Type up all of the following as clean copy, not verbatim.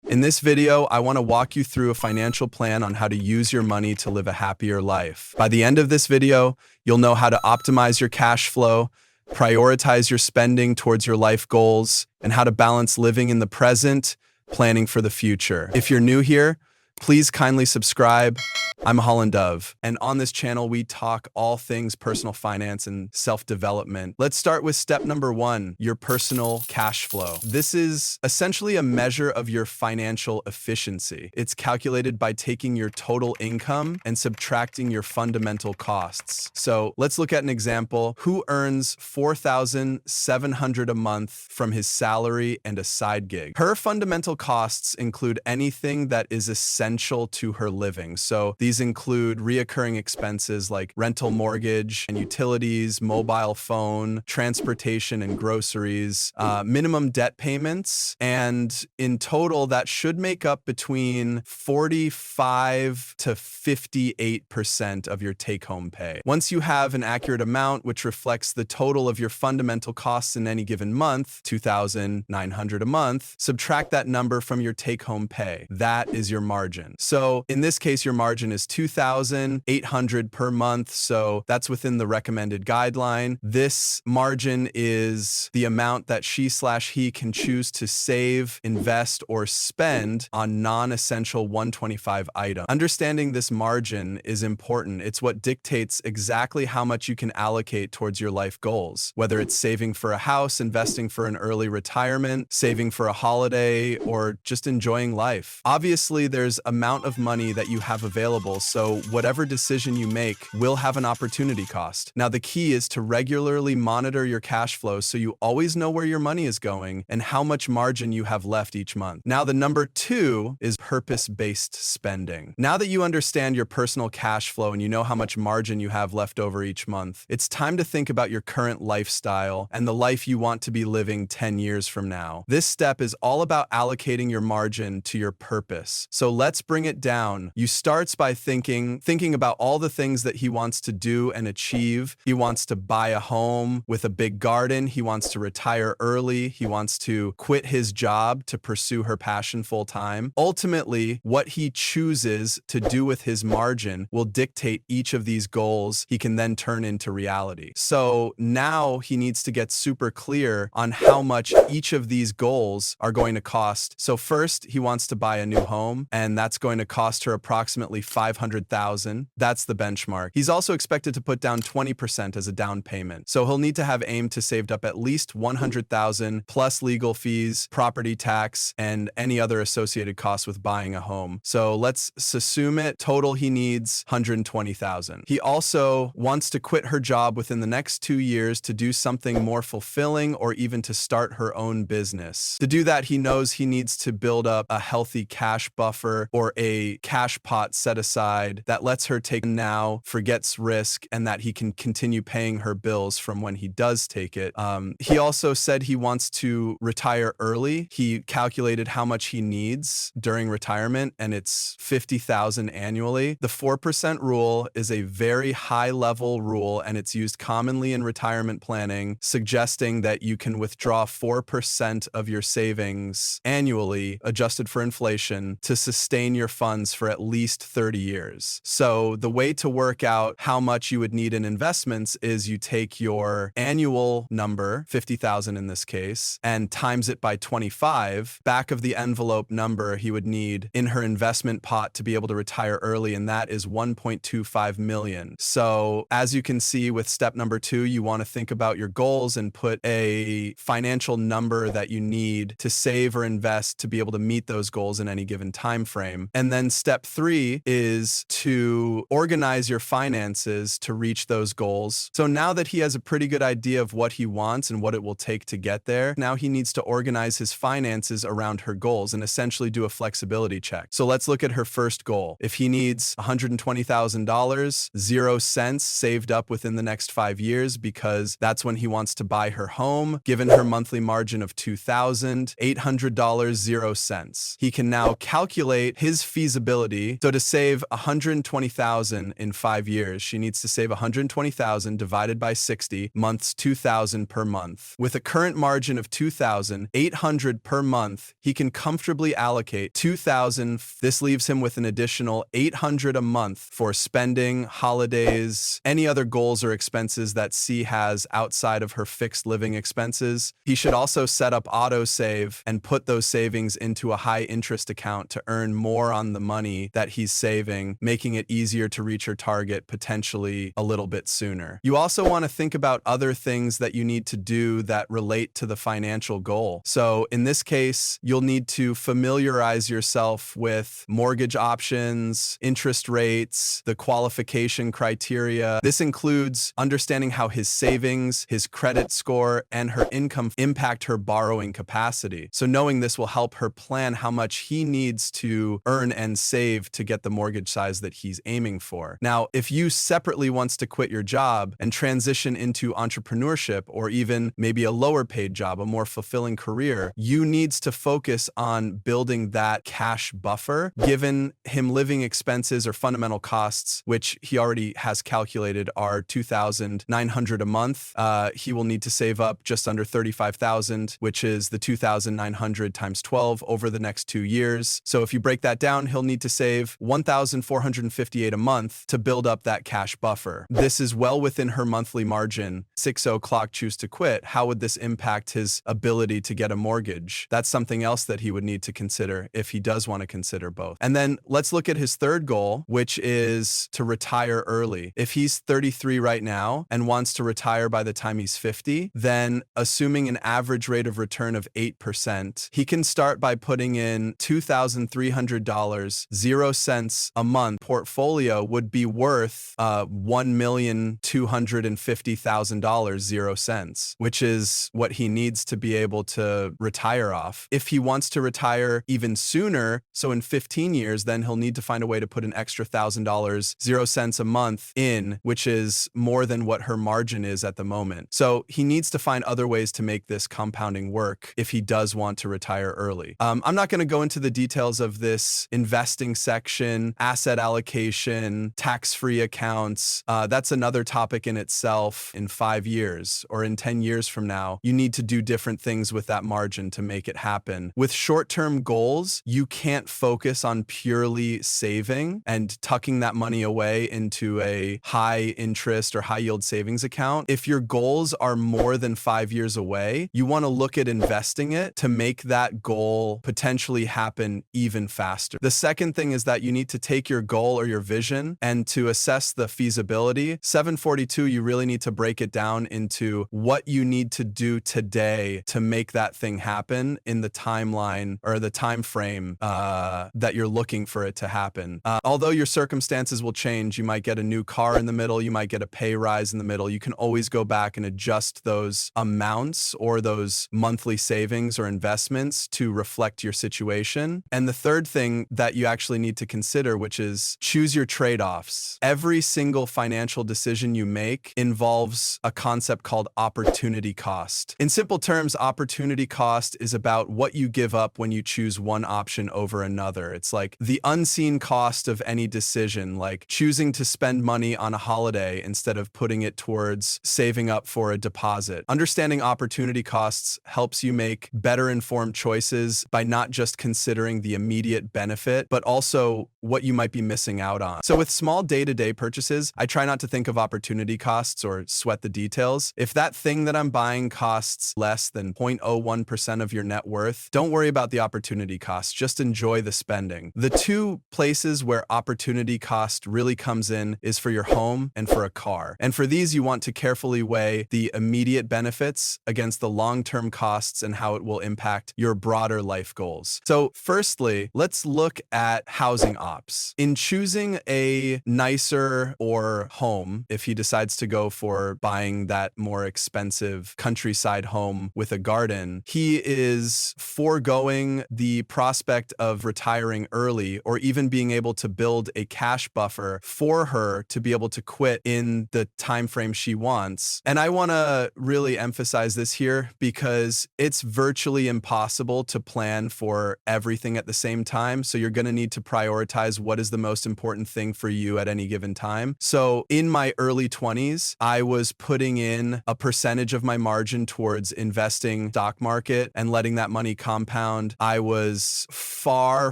In this video, I want to walk you through a financial plan on how to use your money to live a happier life. By the end of this video, you'll know how to optimize your cash flow, prioritize your spending towards your life goals, and how to balance living in the present, planning for the future. If you're new here, please kindly subscribe. I'm Holland Dove, and on this channel, we talk all things personal finance and self-development. Let's start with step number 1, your personal cash flow. This is essentially a measure of your financial efficiency. It's calculated by taking your total income and subtracting your fundamental costs. So let's look at an example. Who earns $4,700 a month from his salary and a side gig? Her fundamental costs include anything that is essential to her living. So these include reoccurring expenses like rental mortgage and utilities, mobile phone, transportation and groceries, minimum debt payments, and in total that should make up between 45 to 58% of your take-home pay. Once you have an accurate amount which reflects the total of your fundamental costs in any given month, $2,900 a month, subtract that number from your take-home pay. That is your margin. So in this case, your margin is $2,800 per month, so that's within the recommended guideline. This margin is the amount that she/he can choose to save, invest, or spend on non-essential 125 items. Understanding this margin is important. It's what dictates exactly how much you can allocate towards your life goals, whether it's saving for a house, investing for an early retirement, saving for a holiday, or just enjoying life. Obviously, there's amount of money that you have available, so whatever decision you make will have an opportunity cost. Now, the key is to regularly monitor your cash flow so you always know where your money is going and how much margin you have left each month. Now, the number 2 is purpose-based spending. Now that you understand your personal cash flow and you know how much margin you have left over each month, it's time to think about your current lifestyle and the life you want to be living 10 years from now. This step is all about allocating your margin to your purpose. So let's bring it down. You starts by thinking about all the things that he wants to do and achieve. He wants to buy a home with a big garden. He wants to retire early. He wants to quit his job to pursue her passion full time. Ultimately, what he chooses to do with his margin will dictate each of these goals he can then turn into reality. So now he needs to get super clear on how much each of these goals are going to cost. So first, he wants to buy a new home, and that's going to cost her approximately $500,000. That's the benchmark. He's also expected to put down 20% as a down payment. So he'll need to have aimed to save up at least $100,000 plus legal fees, property tax, and any other associated costs with buying a home. So let's assume it. Total, he needs $120,000. He also wants to quit her job within the next 2 years to do something more fulfilling or even to start her own business. To do that, he knows he needs to build up a healthy cash buffer or a cash pot set aside that lets her take now, forgets risk, and that he can continue paying her bills from when he does take it. He also said he wants to retire early. He calculated how much he needs during retirement, and it's $50,000 annually. The 4% rule is a very high-level rule, and it's used commonly in retirement planning, suggesting that you can withdraw 4% of your savings annually, adjusted for inflation, to sustain your funds for at least 30 years. So the way to work out how much you would need in investments is you take your annual number, 50,000 in this case, and times it by 25, back of the envelope number he would need in her investment pot to be able to retire early, and that is 1.25 million. So as you can see with step number 2, you want to think about your goals and put a financial number that you need to save or invest to be able to meet those goals in any given time frame. And then step 3 is to organize your finances to reach those goals. So now that he has a pretty good idea of what he wants and what it will take to get there, now he needs to organize his finances around her goals and essentially do a flexibility check. So let's look at her first goal. If he needs $120,000, 0 cents saved up within the next 5 years because that's when he wants to buy her home, given her monthly margin of $2,800, 0 cents. He can now calculate his feasibility. So to save 120,000 in 5 years, she needs to save 120,000 divided by 60 months, 2,000 per month. With a current margin of 2,800 per month, he can comfortably allocate 2,000. This leaves him with an additional 800 a month for spending, holidays, any other goals or expenses that C has outside of her fixed living expenses. He should also set up autosave and put those savings into a high interest account to earn more on the money that he's saving, making it easier to reach her target potentially a little bit sooner. You also want to think about other things that you need to do that relate to the financial goal. So in this case, you'll need to familiarize yourself with mortgage options, interest rates, the qualification criteria. This includes understanding how his savings, his credit score, and her income impact her borrowing capacity. So knowing this will help her plan how much he needs to earn and save to get the mortgage size that he's aiming for. Now, if you separately wants to quit your job and transition into entrepreneurship or even maybe a lower paid job, a more fulfilling career, you needs to focus on building that cash buffer. Given him living expenses or fundamental costs, which he already has calculated are 2,900 a month, he will need to save up just under 35,000, which is the 2,900 times 12 over the next 2 years. So if you break that down, he'll need to save 1,458 a month to build up that cash buffer. This is well within her monthly margin. 6 o'clock choose to quit. How would this impact his ability to get a mortgage? That's something else that he would need to consider if he does want to consider both. And then let's look at his third goal, which is to retire early. If he's 33 right now and wants to retire by the time he's 50, then assuming an average rate of return of 8%, he can start by putting in $2,300, 0 cents a month. Portfolio would be worth $1,250,000, 0 cents, which is what he needs to be able to retire off. If he wants to retire even sooner, so in 15 years, then he'll need to find a way to put an extra $1,000, 0 cents a month in, which is more than what her margin is at the moment. So he needs to find other ways to make this compounding work if he does want to retire early. I'm not going to go into the details of this investing section, asset allocation, tax-free accounts. That's another topic in itself. In 5 years or in 10 years from now, you need to do different things with that margin to make it happen. With short-term goals, you can't focus on purely saving and tucking that money away into a high interest or high yield savings account. If your goals are more than 5 years away, you want to look at investing it to make that goal potentially happen even faster. The second thing is that you need to take your goal or your vision and to assess the feasibility. 742, you really need to break it down into what you need to do today to make that thing happen in the timeline or the time frame that you're looking for it to happen. Although your circumstances will change, you might get a new car in the middle, you might get a pay rise in the middle, you can always go back and adjust those amounts or those monthly savings or investments to reflect your situation. And the third thing that you actually need to consider, which is choose your trade-offs. Every single financial decision you make involves a concept called opportunity cost. In simple terms, opportunity cost is about what you give up when you choose one option over another. It's like the unseen cost of any decision, like choosing to spend money on a holiday instead of putting it towards saving up for a deposit. Understanding opportunity costs helps you make better informed choices by not just considering the immediate benefit, but also what you might be missing out on. So with small day-to-day purchases, I try not to think of opportunity costs or sweat the details. If that thing that I'm buying costs less than 0.01% of your net worth, don't worry about the opportunity cost. Just enjoy the spending. The two places where opportunity cost really comes in is for your home and for a car. And for these, you want to carefully weigh the immediate benefits against the long-term costs and how it will impact your broader life goals. So firstly, let's look at housing ops. In choosing a nicer or home, if he decides to go for buying that more expensive countryside home with a garden, he is foregoing the prospect of retiring early or even being able to build a cash buffer for her to be able to quit in the time frame she wants. And I want to really emphasize this here because it's virtually impossible to plan for everything at the same time. time. So you're going to need to prioritize what is the most important thing for you at any given time. So in my early 20s, I was putting in a percentage of my margin towards investing stock market and letting that money compound. I was far,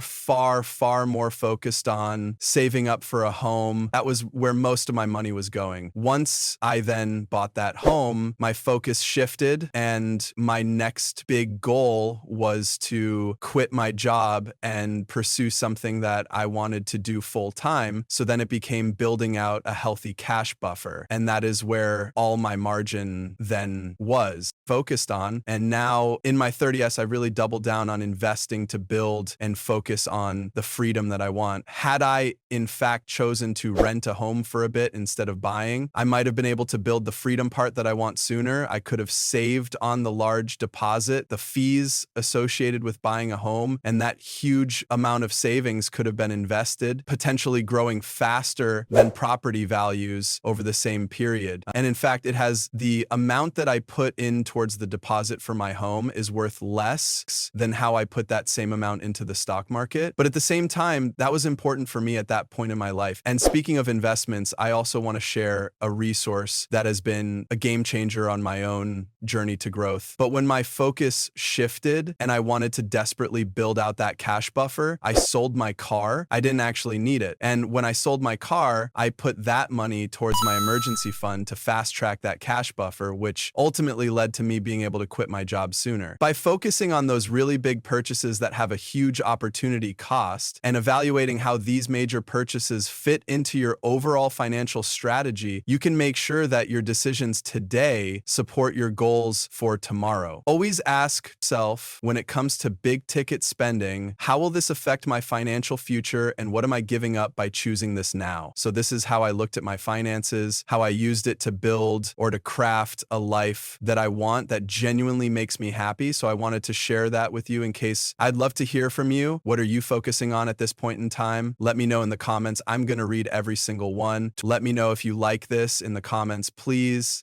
far, far more focused on saving up for a home. That was where most of my money was going. Once I then bought that home, my focus shifted, and my next big goal was to quit my job and pursue something that I wanted to do full time. So then it became building out a healthy cash buffer. And that is where all my margin then was focused on. And now in my 30s, I really doubled down on investing to build and focus on the freedom that I want. Had I, in fact, chosen to rent a home for a bit instead of buying, I might have been able to build the freedom part that I want sooner. I could have saved on the large deposit, the fees associated with buying a home, and that huge amount of savings could have been invested, potentially growing faster than property values over the same period. And in fact, it has the amount that I put in towards the deposit for my home is worth less than how I put that same amount into the stock market. But at the same time, that was important for me at that point in my life. And speaking of investments, I also want to share a resource that has been a game changer on my own journey to growth. But when my focus shifted and I wanted to desperately build out that cash buffer, I sold my car. I didn't actually need it. And when I sold my car, I put that money towards my emergency fund to fast track that cash buffer, which ultimately led to me being able to quit my job sooner. By focusing on those really big purchases that have a huge opportunity cost and evaluating how these major purchases fit into your overall financial strategy, you can make sure that your decisions today support your goals for tomorrow. Always ask yourself, when it comes to big ticket spending, how will this affect my financial future and what am I giving up by choosing this now? So this is how I looked at my finances, how I used it to build or to craft a life that I want that genuinely makes me happy. So I wanted to share that with you in case. I'd love to hear from you. What are you focusing on at this point in time? Let me know in the comments. I'm going to read every single one. Let me know if you like this in the comments, please.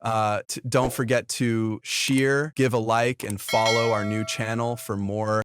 Don't forget to share, give a like, and follow our new channel for more